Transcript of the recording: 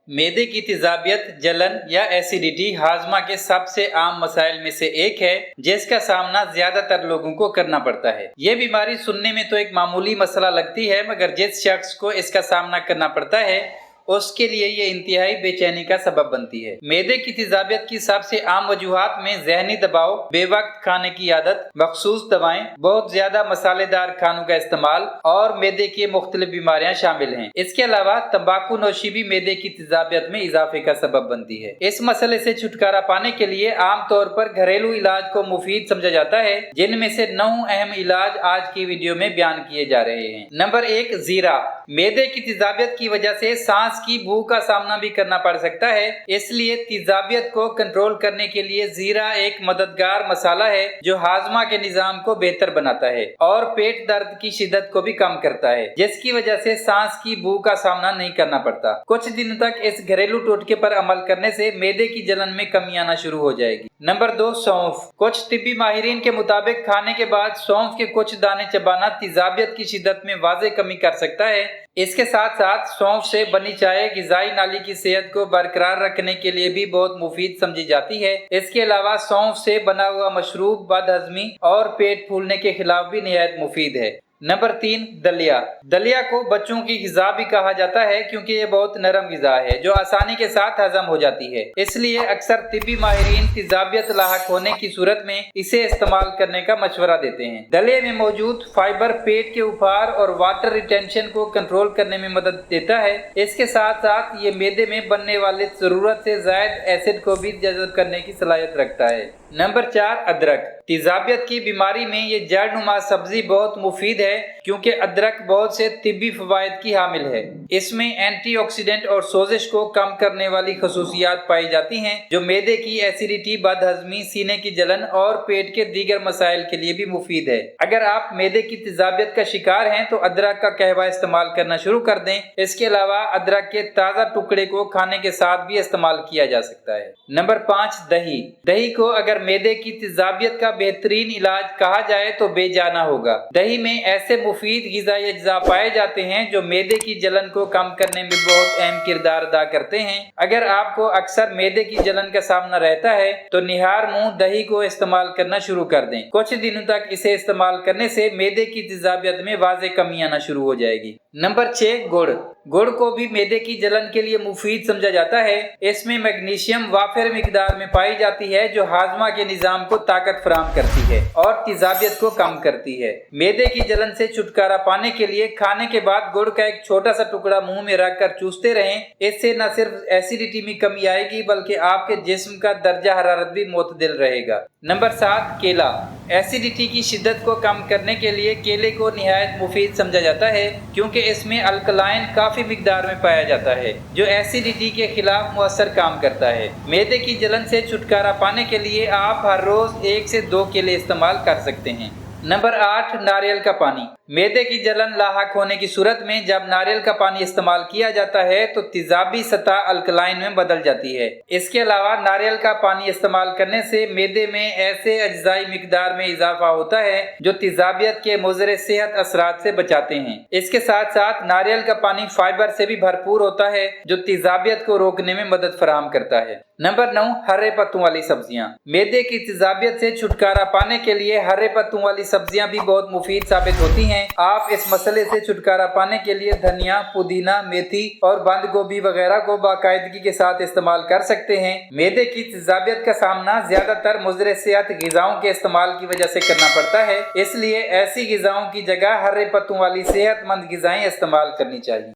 मैदे की तेजाबियत, जलन या एसिडिटी हाजमा के सबसे आम मसाइल में से एक है, जिसका सामना ज्यादातर लोगों को करना पड़ता है। ये बीमारी सुनने में तो एक मामूली मसला लगती है, मगर जिस शख्स को इसका सामना करना पड़ता है उसके लिए ये इंतहाई बेचैनी का सबब बनती है। मैदे की तेजाबियत की सबसे आम वजूहात में जहनी दबाव, बेवक्त खाने की आदत, मखसूस दवाएं, बहुत ज्यादा मसालेदार खानों का इस्तेमाल और मैदे की मुख्तलिफ बीमारियां शामिल हैं। इसके अलावा तंबाकू नोशी भी मैदे की तेजाबियत में इजाफे का सबब बनती है। इस मसले से छुटकारा पाने के लिए आम तौर पर घरेलू इलाज को मुफीद समझा जाता है, जिनमें से 9 अहम इलाज आज की वीडियो में बयान किए जा रहे हैं। नंबर 1, जीरा। मैदे की तेजाबियत की वजह से सांस की भूख का सामना भी करना पड़ सकता है, इसलिए तेजाबियत को कंट्रोल करने के लिए जीरा एक मददगार मसाला है जो हाजमा के निजाम को बेहतर बनाता है और पेट दर्द की शिद्दत को भी कम करता है, जिसकी वजह से सांस की भूख का सामना नहीं करना पड़ता। कुछ दिनों तक इस घरेलू टोटके पर अमल करने से मैदे की जलन में कमी आना शुरू हो जाएगी। नंबर 2, सौंफ। कुछ तिब्बी माहिरीन के मुताबिक खाने के बाद सौंफ के कुछ दाने चबाना तेजाबियत की शिद्दत में वाज़े कमी कर सकता है। इसके साथ साथ सौंफ से बनी चाय गिज़ाई नाली की सेहत को बरकरार रखने के लिए भी बहुत मुफीद समझी जाती है। इसके अलावा सौंफ से बना हुआ मशरूब बदहजमी और पेट फूलने के खिलाफ भी निहायत मुफीद है। नंबर 3, दलिया। दलिया को बच्चों की गिज़ा भी कहा जाता है, क्योंकि ये बहुत नरम गिज़ा है जो आसानी के साथ हजम हो जाती है। इसलिए अक्सर तिब्बी माहिरीन तेजाबियत लाहक होने की सूरत में इसे इस्तेमाल करने का मशवरा देते हैं। दलिये में मौजूद फाइबर पेट के उफार और वाटर रिटेंशन को कंट्रोल करने में मदद देता है। इसके साथ साथ ये मैदे में बनने वाले जरूरत से ज़ायद एसिड को भी जज़ब करने की सलाहियत रखता है। नंबर 4, अदरक। तेजाबियत की बीमारी में ये जड़नुमा सब्जी बहुत मुफीद है, क्योंकि अदरक बहुत से तिब्बी फवायद की हामिल है। इसमें एंटीऑक्सीडेंट और सोजिश को कम करने वाली खसूसियात पाई जाती हैं, जो मैदे की एसिडिटी, बदहजमी, सीने की जलन और पेट के दीगर मसाइल के लिए भी मुफीद है। अगर आप मैदे की तेजाबियत का शिकार हैं तो अदरक का कहवा इस्तेमाल करना शुरू कर दें। इसके अलावा अदरक के ताज़ा टुकड़े को खाने के साथ भी इस्तेमाल किया जा सकता है। नंबर 5, दही। दही को अगर मैदे की तेजाबियत का बेहतरीन इलाज कहा जाए तो बेजाना होगा। दही में ऐसे मुफीद ग़िज़ाई अज्जा पाए जाते हैं जो मैदे की जलन को कम करने में बहुत अहम किरदार अदा करते हैं। अगर आपको अक्सर मैदे की जलन का सामना रहता है तो निहार मुंह दही को इस्तेमाल करना शुरू कर दें। कुछ दिनों तक इसे इस्तेमाल करने से मैदे की तेजाबियत में वाज़े कमी आना शुरू हो जाएगी। नंबर 6, गुड़। गुड़ को भी मैदे की जलन के लिए मुफीद समझा जाता है। इसमें मैग्नीशियम वाफिर मिकदार में पाई जाती है, जो हाजमा के निजाम को ताकत फराहम करती है और तेजाबियत को कम करती है। मैदे की जलन से छुटकारा पाने के लिए खाने के बाद गुड़ का एक छोटा सा टुकड़ा मुंह में रखकर चूसते रहें। इससे न सिर्फ एसिडिटी में कमी आएगी, बल्कि आपके जिस्म का दर्जा हरारत भी मुतदिल रहेगा। नंबर 7, केला। एसिडिटी की शिद्दत को कम करने के लिए केले को निहायत मुफीद समझा जाता है, क्योंकि इसमें अल्कलाइन काफी मिकदार में पाया जाता है, जो एसिडिटी के खिलाफ मुअस्सर काम करता है। मैदे की जलन से छुटकारा पाने के लिए आप हर रोज 1 से 2 केले इस्तेमाल कर सकते हैं। नंबर 8, नारियल का पानी। मैदे की जलन लाहक होने की सूरत में जब नारियल का पानी इस्तेमाल किया जाता है तो तेजाबी सतह अल्कलाइन में बदल जाती है। इसके अलावा नारियल का पानी इस्तेमाल करने से मैदे में ऐसे अज्जाई मिकदार में इजाफा होता है जो तेजाबियत के मुज़र सेहत असरात से बचाते हैं। इसके साथ साथ नारियल का पानी फाइबर से भी भरपूर होता है, जो तेजाबियत को रोकने में मदद फराहम करता है। नंबर 9, हरे पत्तों वाली सब्जियां। मैदे की तेजाबियत से छुटकारा पाने के लिए हरे पत्तों वाली सब्जियां भी बहुत मुफीद साबित होती हैं। आप इस मसले से छुटकारा पाने के लिए धनिया, पुदीना, मेथी और बंद गोभी वगैरह को बाकायदगी के साथ इस्तेमाल कर सकते हैं। मैदे की तेजाबियत का सामना ज्यादातर मुज़र सेहत ग़िज़ाओं के इस्तेमाल की वजह से करना पड़ता है, इसलिए ऐसी ग़िज़ाओं की जगह हरे पत्तों वाली सेहतमंद ग़िज़ाएं इस्तेमाल करनी चाहिए।